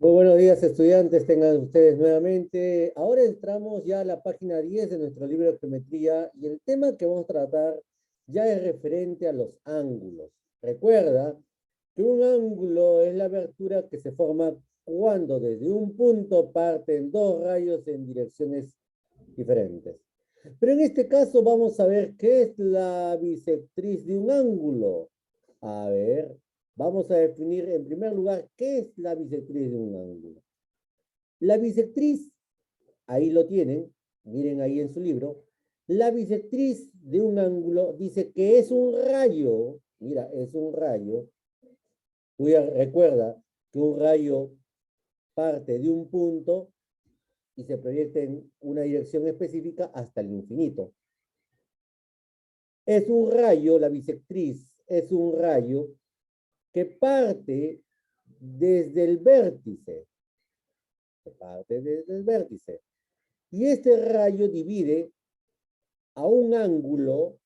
Muy buenos días, estudiantes, tengan ustedes nuevamente. Ahora entramos ya a la página 10 de nuestro libro de geometría y el tema que vamos a tratar ya es referente a los ángulos. Recuerda que un ángulo es la abertura que se forma cuando desde un punto parten dos rayos en direcciones diferentes. Pero en este caso vamos a ver qué es la bisectriz de un ángulo. A ver, vamos a definir en primer lugar qué es la bisectriz de un ángulo. La bisectriz, ahí lo tienen, miren ahí en su libro, la bisectriz de un ángulo dice que es un rayo, mira, es un rayo, recuerda que un rayo parte de un punto y se proyecta en una dirección específica hasta el infinito. Es un rayo, la bisectriz es un rayo que parte desde el vértice, y este rayo divide a un ángulo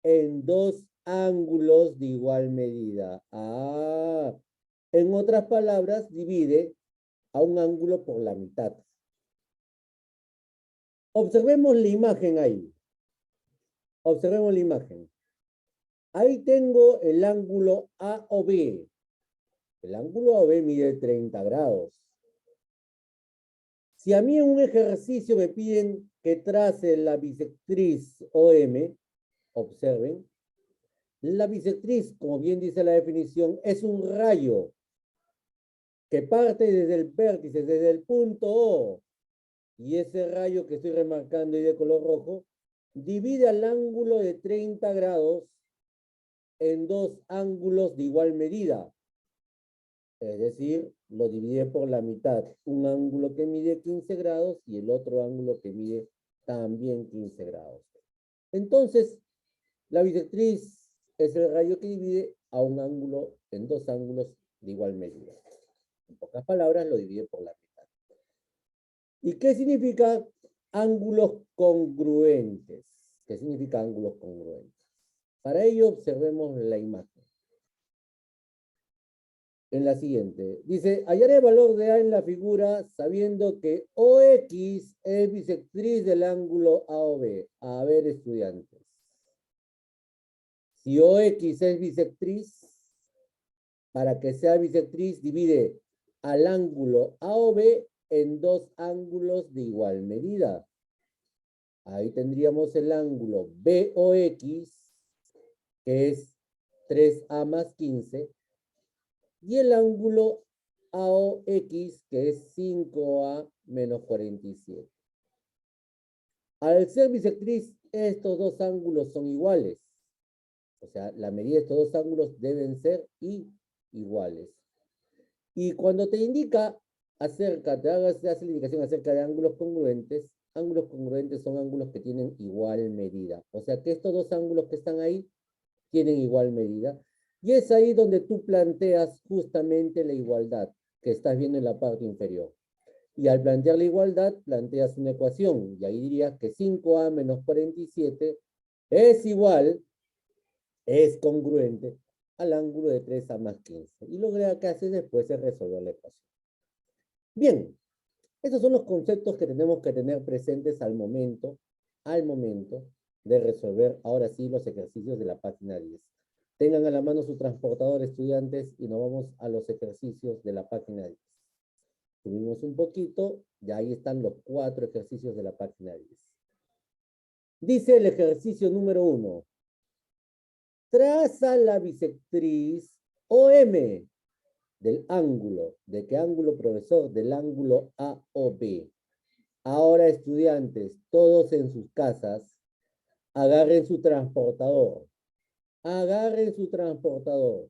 en dos ángulos de igual medida. En otras palabras, divide a un ángulo por la mitad. Observemos la imagen ahí. Observemos la imagen. Ahí tengo el ángulo AOB. El ángulo AOB mide 30 grados. Si a mí en un ejercicio me piden que trace la bisectriz OM, observen, la bisectriz, como bien dice la definición, es un rayo que parte desde el vértice, desde el punto O, y ese rayo que estoy remarcando y de color rojo, divide al ángulo de 30 grados en dos ángulos de igual medida. Es decir, lo divide por la mitad. Un ángulo que mide 15 grados y el otro ángulo que mide también 15 grados. Entonces, la bisectriz es el rayo que divide a un ángulo en dos ángulos de igual medida. En pocas palabras, lo divide por la mitad. ¿Y qué significa ángulos congruentes? ¿Qué significa ángulos congruentes? Para ello, observemos la imagen. En la siguiente. Dice, hallaré el valor de A en la figura sabiendo que OX es bisectriz del ángulo AOB. A ver, estudiantes. Si OX es bisectriz, para que sea bisectriz, divide al ángulo AOB en dos ángulos de igual medida. Ahí tendríamos el ángulo BOX, que es 3A más 15, y el ángulo AOX, que es 5A menos 47. Al ser bisectriz, estos dos ángulos son iguales. O sea, la medida de estos dos ángulos deben ser iguales. Y cuando te indica te hace la indicación acerca de ángulos congruentes son ángulos que tienen igual medida. O sea que estos dos ángulos que están ahí tienen igual medida. Y es ahí donde tú planteas justamente la igualdad que estás viendo en la parte inferior. Y al plantear la igualdad, planteas una ecuación. Y ahí dirías que 5A menos 47 es igual, es congruente al ángulo de 3A más 15. Y lo que haces después es resolver la ecuación. Bien, esos son los conceptos que tenemos que tener presentes al momento de resolver ahora sí los ejercicios de la página 10. Tengan a la mano su transportador, estudiantes, y nos vamos a los ejercicios de la página 10. Subimos un poquito, y ahí están los 4 ejercicios de la página 10. Dice el ejercicio número 1. Traza la bisectriz OM del ángulo. ¿De qué ángulo, profesor? Del ángulo AOB. Ahora, estudiantes, todos en sus casas, agarren su transportador. Agarren su transportador.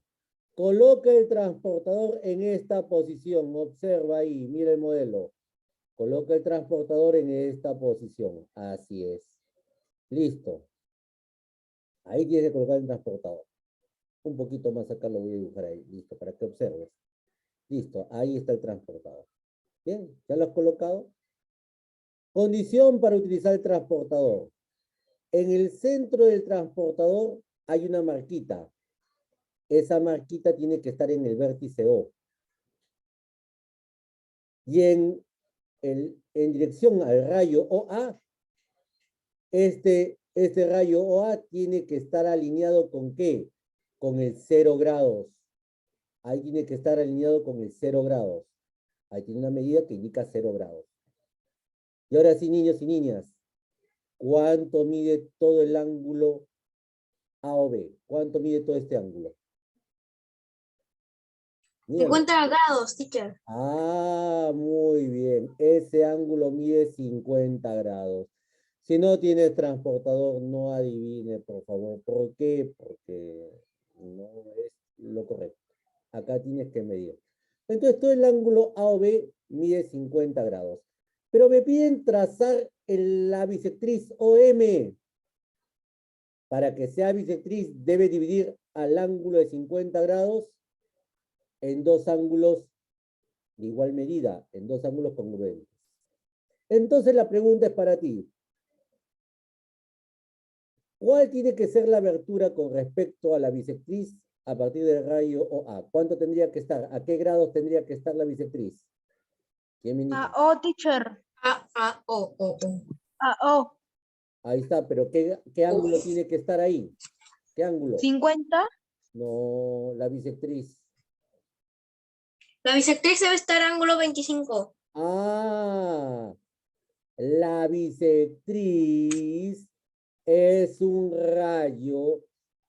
Coloque el transportador en esta posición. Observa ahí, mira el modelo. Coloca el transportador en esta posición. Así es. Listo. Ahí tienes que colocar el transportador. Un poquito más acá lo voy a dibujar ahí. Listo, para que observes. Listo, ahí está el transportador. Bien, ¿ya lo has colocado? Condición para utilizar el transportador. En el centro del transportador hay una marquita. Esa marquita tiene que estar en el vértice O. Y en dirección al rayo OA, este rayo OA tiene que estar alineado ¿con qué? Con el 0 grados. Ahí tiene que estar alineado con el 0 grados. Ahí tiene una medida que indica 0 grados. Y ahora sí, niños y niñas, ¿cuánto mide todo el ángulo A o B? ¿Cuánto mide todo este ángulo? Mírenlo. 50 grados, teacher. Ah, muy bien. Ese ángulo mide 50 grados. Si no tienes transportador, no adivine, por favor. ¿Por qué? Porque no es lo correcto. Acá tienes que medir. Entonces, todo el ángulo A o B mide 50 grados. Pero me piden trazar la bisectriz OM. Para que sea bisectriz, debe dividir al ángulo de 50 grados en dos ángulos de igual medida, en dos ángulos congruentes. Entonces, la pregunta es para ti. ¿Cuál tiene que ser la abertura con respecto a la bisectriz a partir del rayo OA? ¿Cuánto tendría que estar? ¿A qué grados tendría que estar la bisectriz? ¿Quién me indica? AO, teacher. O. AO. Ahí está, pero ¿qué ángulo tiene que estar ahí? ¿Qué ángulo? 50. No, la bisectriz. La bisectriz debe estar ángulo 25. Ah, la bisectriz es un rayo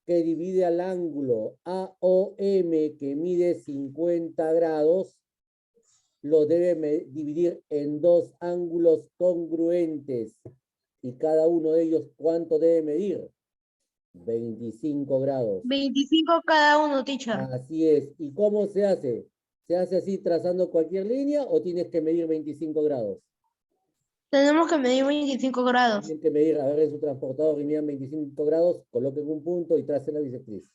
que divide al ángulo AOM que mide 50 grados, lo debe dividir en dos ángulos congruentes. Y cada uno de ellos, ¿cuánto debe medir? 25 grados. 25 cada uno, teacher. Así es. ¿Y cómo se hace? ¿Se hace así trazando cualquier línea o tienes que medir 25 grados? Tenemos que medir 25 grados. Tienen que medir, agarren su transportador y midan 25 grados, coloquen un punto y tracen la bisectriz.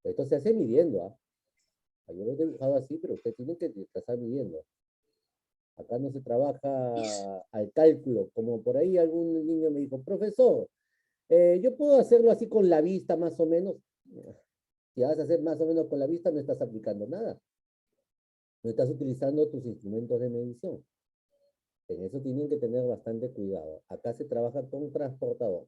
Esto se hace midiendo, ¿ah? Yo lo he dibujado así, pero ustedes tienen que trazar midiendo. Acá no se trabaja al cálculo, como por ahí algún niño me dijo, profesor, yo puedo hacerlo así con la vista más o menos. Si vas a hacer más o menos con la vista, no estás aplicando nada. No estás utilizando tus instrumentos de medición. En eso tienen que tener bastante cuidado. Acá se trabaja con transportador.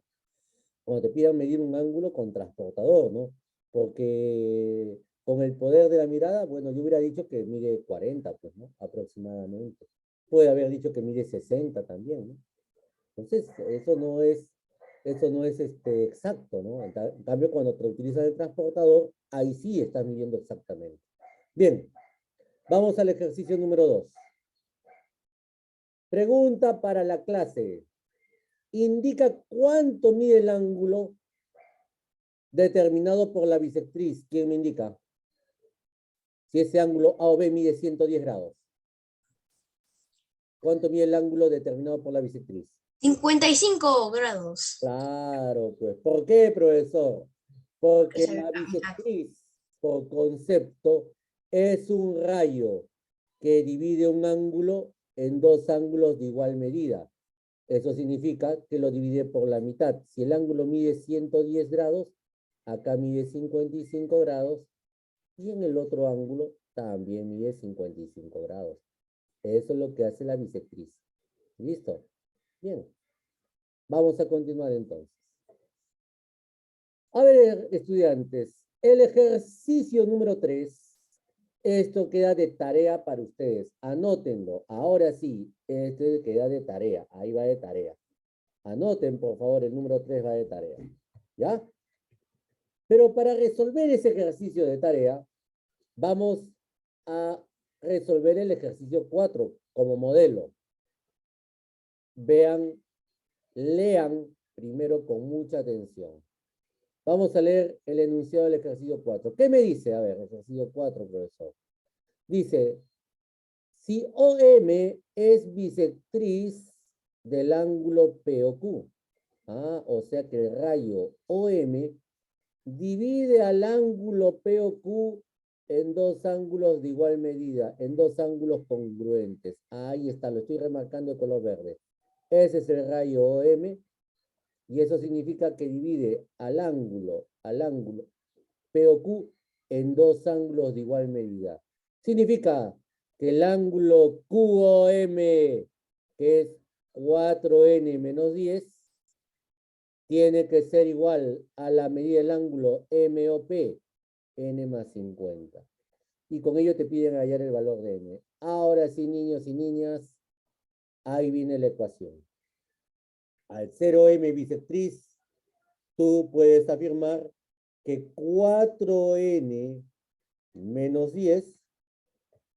Cuando te pidan medir un ángulo con transportador, ¿no? Porque con el poder de la mirada, bueno, yo hubiera dicho que mide 40, pues, ¿no? Aproximadamente. Puede haber dicho que mide 60 también, ¿no? Entonces, eso no es exacto, ¿no? En cambio, cuando te utilizas el transportador, ahí sí estás midiendo exactamente. Bien, vamos al ejercicio número 2. Pregunta para la clase. Indica cuánto mide el ángulo determinado por la bisectriz. ¿Quién me indica? Si ese ángulo A o B mide 110 grados. ¿Cuánto mide el ángulo determinado por la bisectriz? 55 grados. Claro, pues. ¿Por qué, profesor? Porque la bisectriz, por concepto, es un rayo que divide un ángulo en dos ángulos de igual medida. Eso significa que lo divide por la mitad. Si el ángulo mide 110 grados, acá mide 55 grados y en el otro ángulo también mide 55 grados. Eso es lo que hace la bisectriz. ¿Listo? Bien. Vamos a continuar entonces. A ver, estudiantes, el ejercicio número 3, esto queda de tarea para ustedes. Anótenlo. Ahora sí, esto queda de tarea. Ahí va de tarea. Anoten, por favor, el número 3 va de tarea. ¿Ya? Pero para resolver ese ejercicio de tarea, vamos a resolver el ejercicio 4 como modelo. Vean, lean primero con mucha atención. Vamos a leer el enunciado del ejercicio 4. ¿Qué me dice? A ver, ejercicio 4, profesor. Dice, si OM es bisectriz del ángulo POQ, o sea que el rayo OM divide al ángulo POQ en dos ángulos de igual medida, en dos ángulos congruentes. Ahí está, lo estoy remarcando de color verde. Ese es el rayo OM y eso significa que divide al ángulo POQ en dos ángulos de igual medida. Significa que el ángulo QOM, que es 4n menos 10, tiene que ser igual a la medida del ángulo MOP, n más 50. Y con ello te piden hallar el valor de n. Ahora sí, niños y niñas, ahí viene la ecuación. Al 0m bisectriz, tú puedes afirmar que 4n menos 10,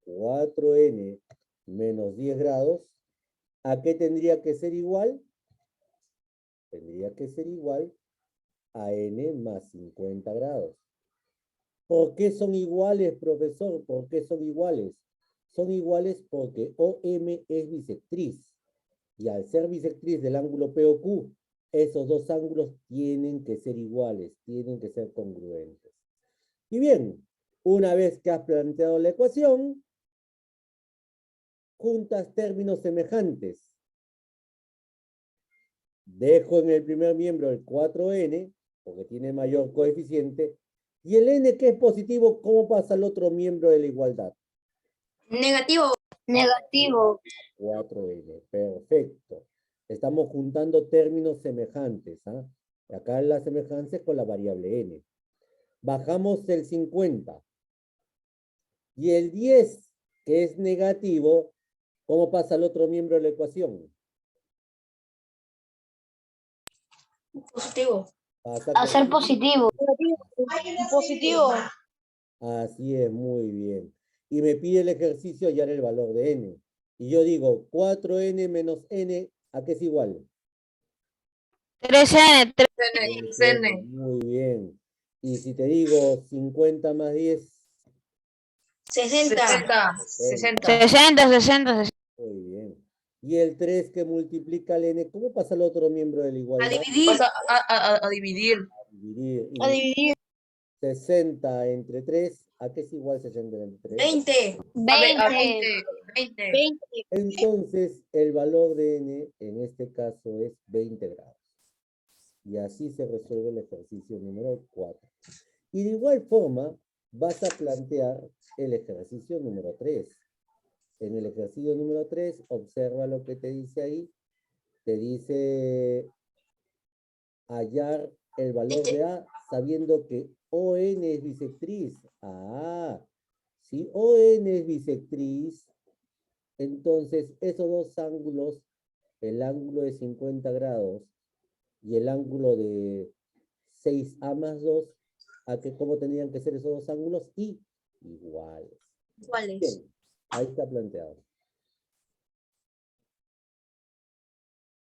4n menos 10 grados, ¿a qué tendría que ser igual? Tendría que ser igual a n más 50 grados. ¿Por qué son iguales, profesor? ¿Por qué son iguales? Son iguales porque OM es bisectriz. Y al ser bisectriz del ángulo POQ, esos dos ángulos tienen que ser iguales, tienen que ser congruentes. Y bien, una vez que has planteado la ecuación, juntas términos semejantes. Dejo en el primer miembro el 4n, porque tiene mayor coeficiente, y el n que es positivo, ¿cómo pasa al otro miembro de la igualdad? Negativo. Negativo. 4n, perfecto. Estamos juntando términos semejantes. ¿Ah? Acá la semejanza es con la variable n. Bajamos el 50. Y el 10, que es negativo, ¿cómo pasa al otro miembro de la ecuación? Positivo. Pasa A ser positivo. Positivo. Así es, muy bien. Y me pide el ejercicio hallar el valor de n. Y yo digo, 4n menos n, ¿a qué es igual? 3n. N. Muy bien. Y si te digo 50 más 10, 60. 60. muy bien. Y el 3 que multiplica el n, ¿cómo pasa al otro miembro de la A igualdad? dividir. Pasa a dividir. Dividir. A Y dividir. 60 entre 3, ¿a qué es igual 60 entre 3? 20. A 20. 20. Entonces, el valor de n en este caso es 20 grados. Y así se resuelve el ejercicio número 4. Y de igual forma, vas a plantear el ejercicio número 3. En el ejercicio número 3, observa lo que te dice ahí. Te dice hallar el valor de A sabiendo que ON es bisectriz. Ah, si ON es bisectriz, entonces esos dos ángulos, el ángulo de 50 grados y el ángulo de 6A más 2, ¿cómo tendrían que ser esos dos ángulos? Iguales. ¿Cuáles? Bien, ahí está planteado.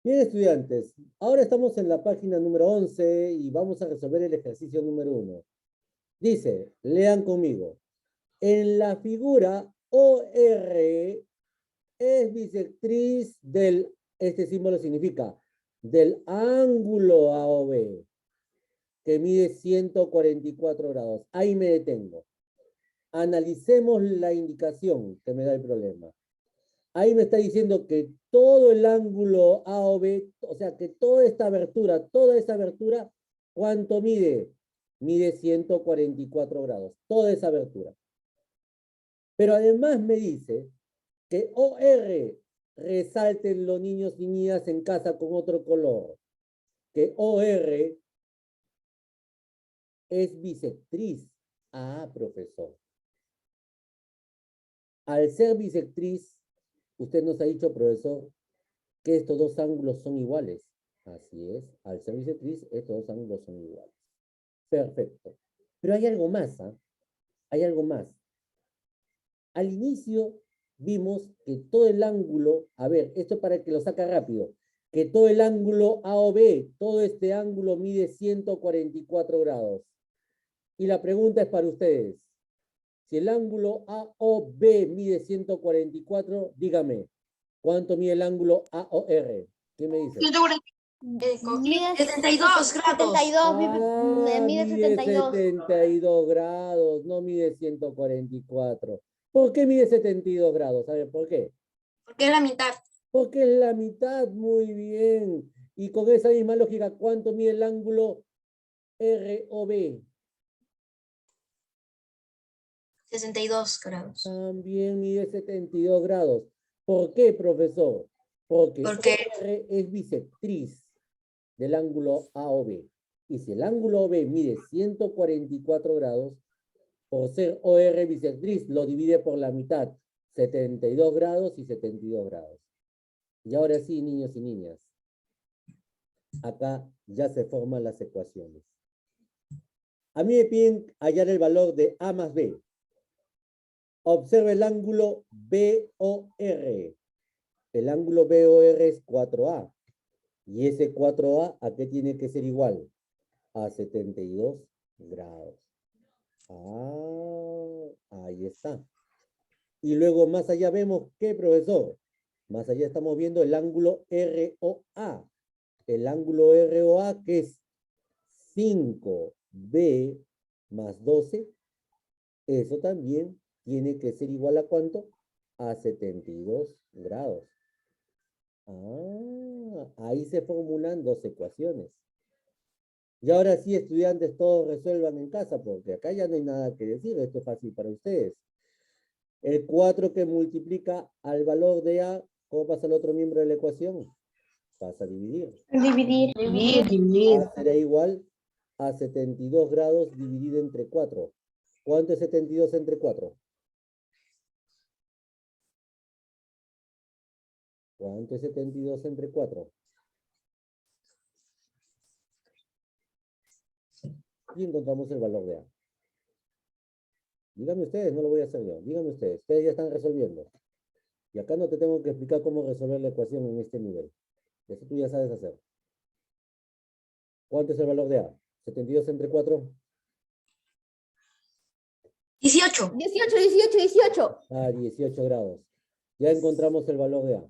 Bien, estudiantes, ahora estamos en la página número 11 y vamos a resolver el ejercicio número 1. Dice, lean conmigo. En la figura OR es bisectriz del, este símbolo significa, del ángulo AOB, que mide 144 grados. Ahí me detengo. Analicemos la indicación que me da el problema. Ahí me está diciendo que todo el ángulo AOB, o sea, que toda esa abertura, ¿cuánto mide? Mide 144 grados, toda esa abertura. Pero además me dice que OR, resalten los niños y niñas en casa con otro color, que OR es bisectriz. Ah, profesor. Al ser bisectriz, usted nos ha dicho, profesor, que estos dos ángulos son iguales. Así es, al ser bisectriz, estos dos ángulos son iguales. Perfecto. Pero hay algo más, ¿ah? Hay algo más. Al inicio vimos que todo el ángulo, a ver, esto para que lo saca rápido, que todo el ángulo AOB, todo este ángulo mide 144 grados. Y la pregunta es para ustedes. Si el ángulo AOB mide 144, dígame, ¿cuánto mide el ángulo AOR? ¿Qué me dice? 72 grados. 72, mide Mide 72. 72 grados, no mide 144. ¿Por qué mide 72 grados? A ver, ¿por qué? Porque es la mitad. Porque es la mitad, muy bien. Y con esa misma lógica, ¿cuánto mide el ángulo ROB? 62 grados. También mide 72 grados. ¿Por qué, profesor? Porque Porque OR es bisectriz del ángulo AOB. Y si el ángulo OB mide 144 grados, por ser OR bisectriz, lo divide por la mitad. 72 grados y 72 grados. Y ahora sí, niños y niñas. Acá ya se forman las ecuaciones. A mí me piden hallar el valor de A más B. Observe el ángulo BOR. El ángulo BOR es 4A. Y ese 4A, ¿a qué tiene que ser igual? A 72 grados. Ah, ahí está. Y luego más allá vemos, ¿qué, profesor? Más allá estamos viendo el ángulo ROA. El ángulo ROA, que es 5B más 12, eso también tiene que ser igual a ¿cuánto? A 72 grados. Ahí se formulan dos ecuaciones. Y ahora sí, estudiantes, todos resuelvan en casa, porque acá ya no hay nada que decir, esto es fácil para ustedes. El 4 que multiplica al valor de A, ¿cómo pasa el otro miembro de la ecuación? Pasa a dividir. Dividir. A será igual a 72 grados dividido entre 4. ¿Cuánto es 72 entre 4? ¿Cuánto es 72 entre 4? Y encontramos el valor de A. Díganme ustedes, no lo voy a hacer yo. Díganme ustedes ya están resolviendo. Y acá no te tengo que explicar cómo resolver la ecuación en este nivel. Eso tú ya sabes hacer. ¿Cuánto es el valor de A? 72 entre 4. 18. 18. 18 grados. Ya encontramos el valor de A.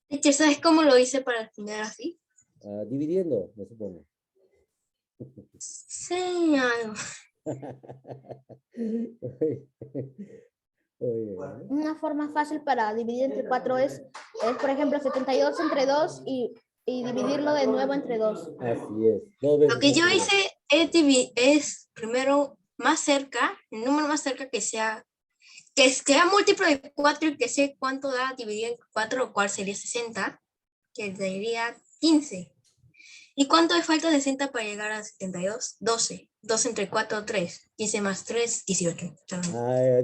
Teacher, ¿sabes cómo lo hice para tener así? Dividiendo, me supongo. Sí, algo. Una forma fácil para dividir entre 4 es, por ejemplo, 72 entre 2 y dividirlo de nuevo entre 2. Así es. 2 veces Lo que yo entre dos. hice es primero más cerca, el número más cerca que sea múltiplo de 4 y que sé cuánto da dividir entre 4, lo cual sería 60, que sería 15. ¿Y cuánto le falta 60 para llegar a 72? 12. 2 entre 4, 3. 15 más 3, 18.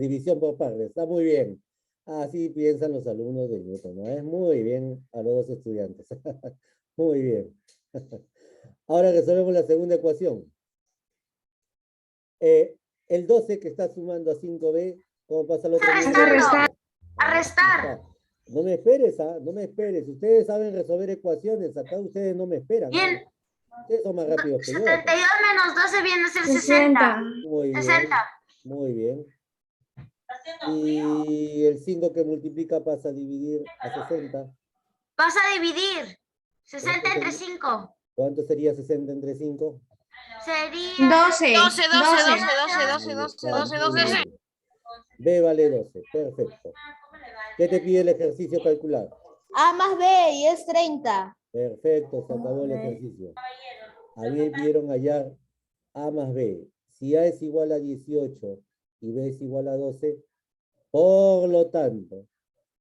División por partes. Está muy bien. Así piensan los alumnos de Newton, ¿no? Es muy bien a los dos estudiantes. Muy bien. Ahora resolvemos la segunda ecuación. El 12 que está sumando a 5b, ¿cómo pasa el otro? A restar. No me esperes, no me esperes. Ustedes saben resolver ecuaciones. Acá ustedes no me esperan. Bien. Ustedes son más rápidos que yo. 72 menos 12 viene a ser 60. Muy bien. 60. Muy bien. Y el 5 que multiplica pasa a dividir a 60. Vas a dividir 60 entre 5. ¿Cuánto sería 60 entre 5? Sería 12. 12. B vale 12. Perfecto. ¿Qué te pide el ejercicio calcular? A más B y es 30. Perfecto, se acabó el ejercicio. A mí me pidieron hallar A más B. Si A es igual a 18 y B es igual a 12, por lo tanto,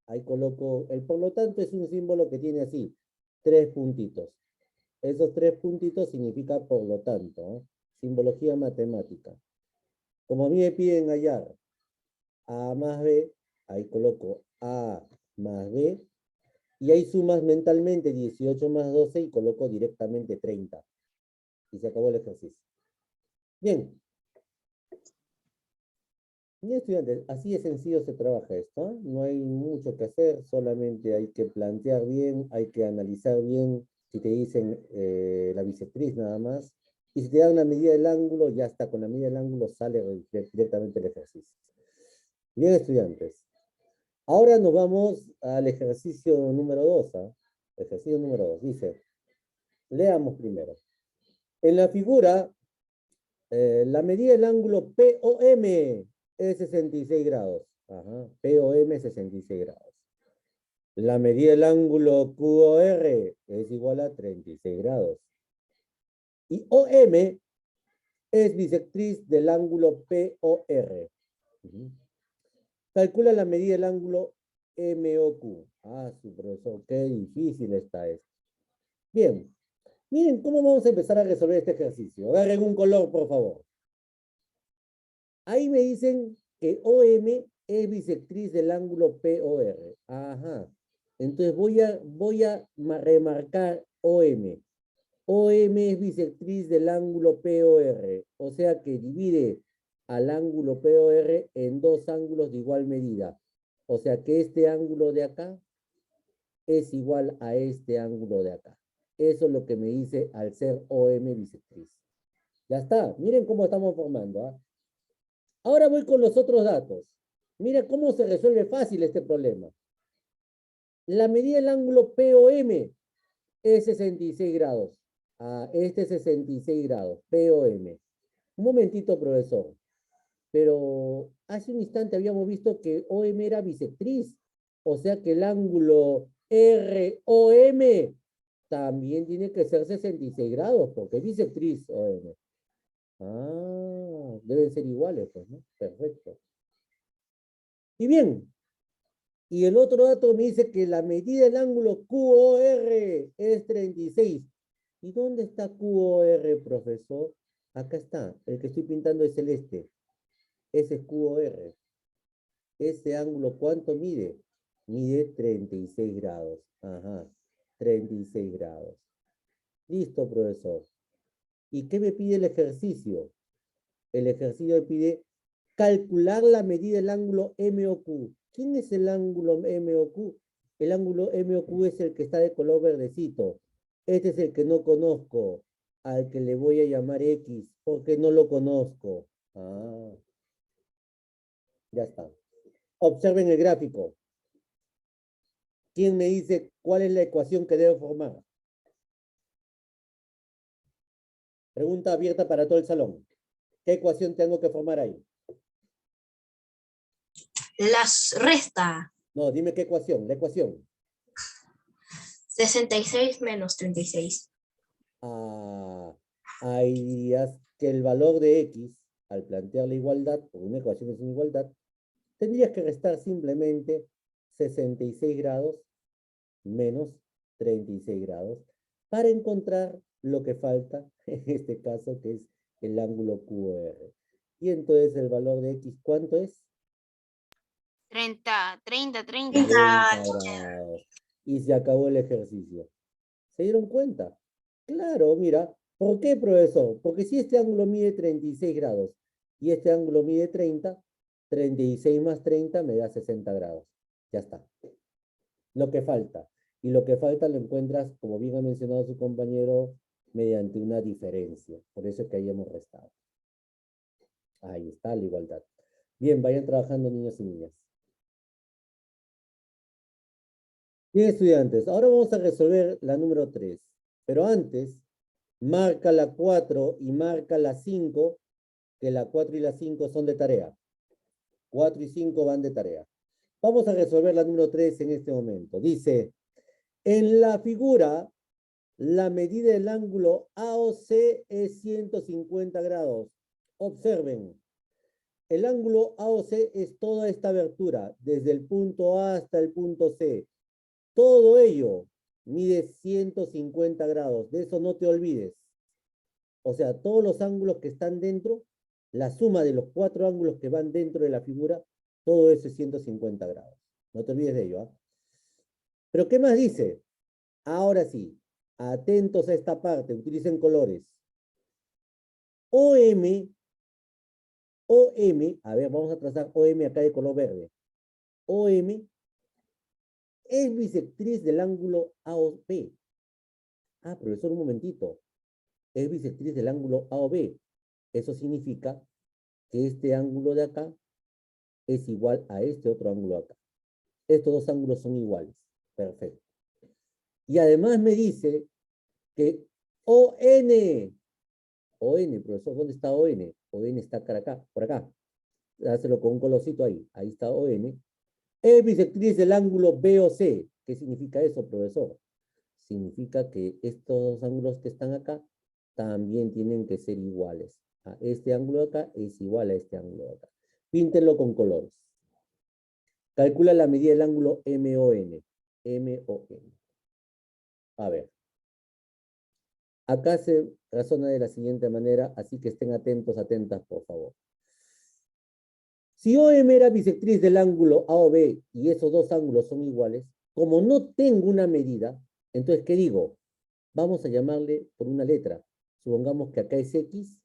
ahí coloco, el por lo tanto es un símbolo que tiene así, 3 puntitos. Esos 3 puntitos significa por lo tanto, ¿eh? Simbología matemática. Como a mí me piden hallar A más B, ahí coloco A más B, y ahí sumas mentalmente 18 más 12 y coloco directamente 30. Y se acabó el ejercicio. Bien. Bien, estudiantes, así de sencillo se trabaja esto, ¿eh? No hay mucho que hacer, solamente hay que plantear bien, hay que analizar bien si te dicen la bisectriz nada más. Y si te dan la medida del ángulo, ya está, con la medida del ángulo sale directamente el ejercicio. Bien, estudiantes. Ahora nos vamos al ejercicio número 2. Ejercicio número 2. Dice, leamos primero. En la figura, la medida del ángulo POM es 66 grados. Ajá, POM 66 grados. La medida del ángulo QOR es igual a 36 grados. Y OM es bisectriz del ángulo POR. Ujú. Calcula la medida del ángulo MOQ. Ah, su profesor, qué difícil está esto. Bien, miren cómo vamos a empezar a resolver este ejercicio. Agarren un color, por favor. Ahí me dicen que OM es bisectriz del ángulo POR. Ajá. Entonces voy a remarcar OM. OM es bisectriz del ángulo POR. O sea que divide al ángulo POR en dos ángulos de igual medida. O sea que este ángulo de acá es igual a este ángulo de acá. Eso es lo que me dice al ser OM bisectriz. Ya está. Miren cómo estamos formando. ¿Ah? Ahora voy con los otros datos. Mira cómo se resuelve fácil este problema. La medida del ángulo POM es 66 grados. Ah, este es 66 grados, POM. Un momentito, profesor. Pero hace un instante habíamos visto que OM era bisectriz. O sea que el ángulo ROM también tiene que ser 66 grados, porque es bisectriz OM. Ah, deben ser iguales, pues, ¿no? Perfecto. Y bien, y el otro dato me dice que la medida del ángulo QOR es 36. ¿Y dónde está QOR, profesor? Acá está, el que estoy pintando es celeste. Ese es QOR. Ese ángulo, ¿cuánto mide? Mide 36 grados. Ajá, 36 grados. Listo, profesor. ¿Y qué me pide el ejercicio? El ejercicio me pide calcular la medida del ángulo MOQ. ¿Quién es el ángulo MOQ? El ángulo MOQ es el que está de color verdecito. Este es el que no conozco, al que le voy a llamar X, porque no lo conozco. Ah, ya está. Observen el gráfico. ¿Quién me dice cuál es la ecuación que debo formar? Pregunta abierta para todo el salón. ¿Qué ecuación tengo que formar ahí? Las resta. No, dime qué ecuación. La ecuación. 66 menos 36. Ah, ahí dirías que el valor de X, al plantear la igualdad, porque una ecuación es una igualdad, tendrías que restar simplemente 66 grados menos 36 grados para encontrar lo que falta, en este caso, que es el ángulo QR. Y entonces el valor de X, ¿cuánto es? 30, 30, 30. 30 grados. Y se acabó el ejercicio. ¿Se dieron cuenta? Claro, mira. ¿Por qué, profesor? Porque si este ángulo mide 36 grados y este ángulo mide 30, 36 más 30 me da 60 grados. Ya está. Lo que falta. Y lo que falta lo encuentras, como bien ha mencionado su compañero, mediante una diferencia. Por eso es que ahí hemos restado. Ahí está la igualdad. Bien, vayan trabajando niños y niñas. Bien, estudiantes, ahora vamos a resolver la número 3. Pero antes, marca la 4 y marca la 5, que la 4 y la 5 son de tarea. 4 y 5 van de tarea. Vamos a resolver la número 3 en este momento. Dice, en la figura, la medida del ángulo AOC es 150 grados. Observen, el ángulo AOC es toda esta abertura, desde el punto A hasta el punto C. Todo ello mide 150 grados. De eso no te olvides. O sea, todos los ángulos que están dentro, la suma de los 4 ángulos que van dentro de la figura, todo eso es 150 grados. No te olvides de ello. ¿Ah? Pero ¿qué más dice? Ahora sí, atentos a esta parte, utilicen colores. OM, a ver, vamos a trazar OM acá de color verde. OM es bisectriz del ángulo AOB. Ah, profesor, un momentito. Es bisectriz del ángulo AOB. Eso significa que este ángulo de acá es igual a este otro ángulo acá. Estos dos ángulos son iguales. Perfecto. Y además me dice que ON, profesor, ¿dónde está ON? ON está acá, por acá. Hácelo con un colorcito ahí. Ahí está ON. Es bisectriz del ángulo BOC. ¿Qué significa eso, profesor? Significa que estos dos ángulos que están acá también tienen que ser iguales. Este ángulo de acá es igual a este ángulo de acá. Píntenlo con colores. Calcula la medida del ángulo MON. MON. A ver. Acá se razona de la siguiente manera, así que estén atentos, atentas, por favor. Si OM era bisectriz del ángulo AOB y esos dos ángulos son iguales, como no tengo una medida, entonces, ¿qué digo? Vamos a llamarle por una letra. Supongamos que acá es X,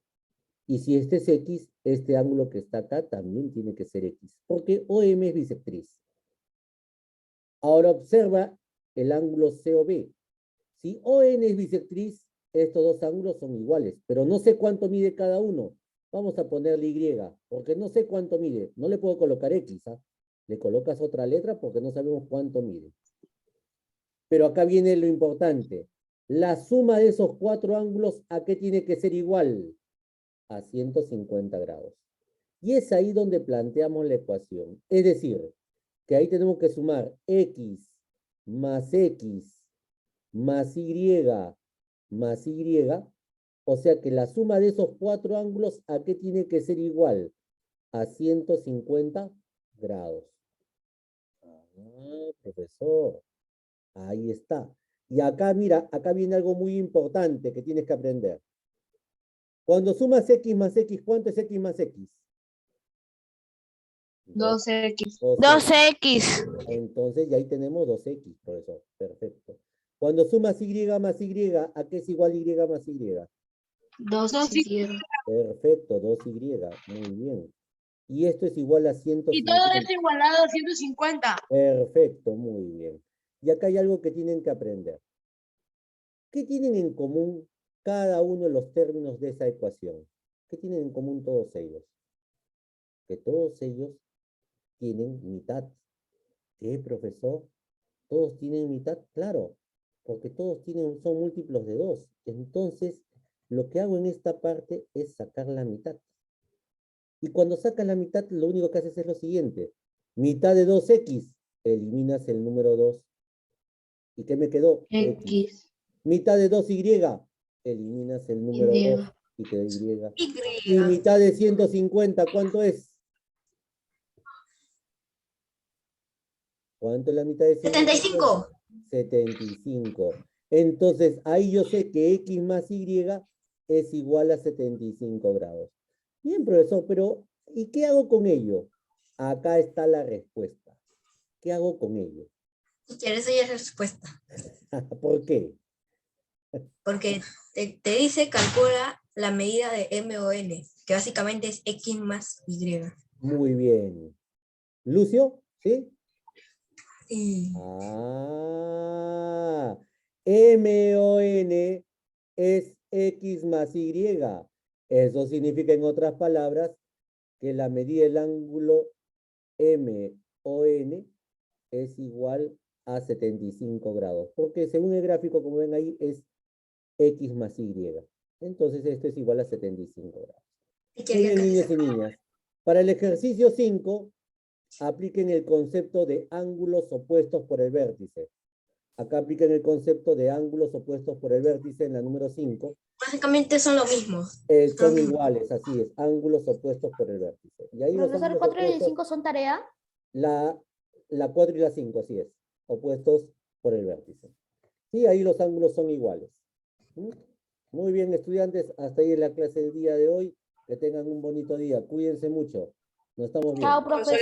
y si este es X, este ángulo que está acá también tiene que ser X, porque OM es bisectriz. Ahora observa el ángulo COB. Si ON es bisectriz, estos dos ángulos son iguales, pero no sé cuánto mide cada uno. Vamos a ponerle Y, porque no sé cuánto mide. No le puedo colocar X, ¿ah? Le colocas otra letra porque no sabemos cuánto mide. Pero acá viene lo importante. La suma de esos cuatro ángulos, ¿a qué tiene que ser igual? A 150 grados. Y es ahí donde planteamos la ecuación. Es decir, que ahí tenemos que sumar X más Y más Y. O sea que la suma de esos cuatro ángulos, ¿a qué tiene que ser igual? A 150 grados. Ah, profesor. Ahí está. Y acá, mira, acá viene algo muy importante que tienes que aprender. Cuando sumas X más X, ¿cuánto es X más X? 2X. 2X. Entonces, ya ahí tenemos 2X, profesor. Perfecto. Cuando sumas Y más Y, ¿a qué es igual Y más Y? 2Y. Perfecto, 2Y. Muy bien. Y esto es igual a Y 150. todo esto igualado a 150. Perfecto, muy bien. Y acá hay algo que tienen que aprender. ¿Qué tienen en común cada uno de los términos de esa ecuación? ¿Qué tienen en común todos ellos? Que todos ellos tienen mitad. ¿Qué, profesor? ¿Todos tienen mitad? Claro, porque todos son múltiplos de 2. Entonces, lo que hago en esta parte es sacar la mitad. Y cuando sacas la mitad, lo único que haces es lo siguiente. Mitad de 2X, eliminas el número 2. ¿Y qué me quedó? X. Mitad de 2Y, eliminas el número 2 y te da Y. Y Y. mitad de 150, ¿cuánto es? ¿Cuánto es la mitad de 150? 75. 75. Entonces, ahí yo sé que X más Y es igual a 75 grados. Bien, profesor, pero ¿y qué hago con ello? Acá está la respuesta. ¿Qué hago con ello? Y que esa ya es la respuesta. ¿Por qué? Porque te dice calcula la medida de MON, que básicamente es X más Y. Muy bien. ¿Lucio? ¿Sí? Sí. Ah, MON es X más Y. Eso significa, en otras palabras, que la medida del ángulo MON es igual a 75 grados. Porque según el gráfico, como ven ahí, es X más Y. Entonces, esto es igual a 75 grados. Muy bien, niños y niñas. Para el ejercicio 5, apliquen el concepto de ángulos opuestos por el vértice. Acá apliquen el concepto de ángulos opuestos por el vértice en la número 5. Básicamente son lo mismo. Son iguales, así es, ángulos opuestos por el vértice. Y ahí los Profesor, ángulos 4 y opuestos, 5 son tarea. la 4 y la 5, así es, opuestos por el vértice. Sí, ahí los ángulos son iguales. ¿Mm? Muy bien, estudiantes, hasta ahí en la clase del día de hoy. Que tengan un bonito día. Cuídense mucho. Nos estamos viendo. Chao, profesor.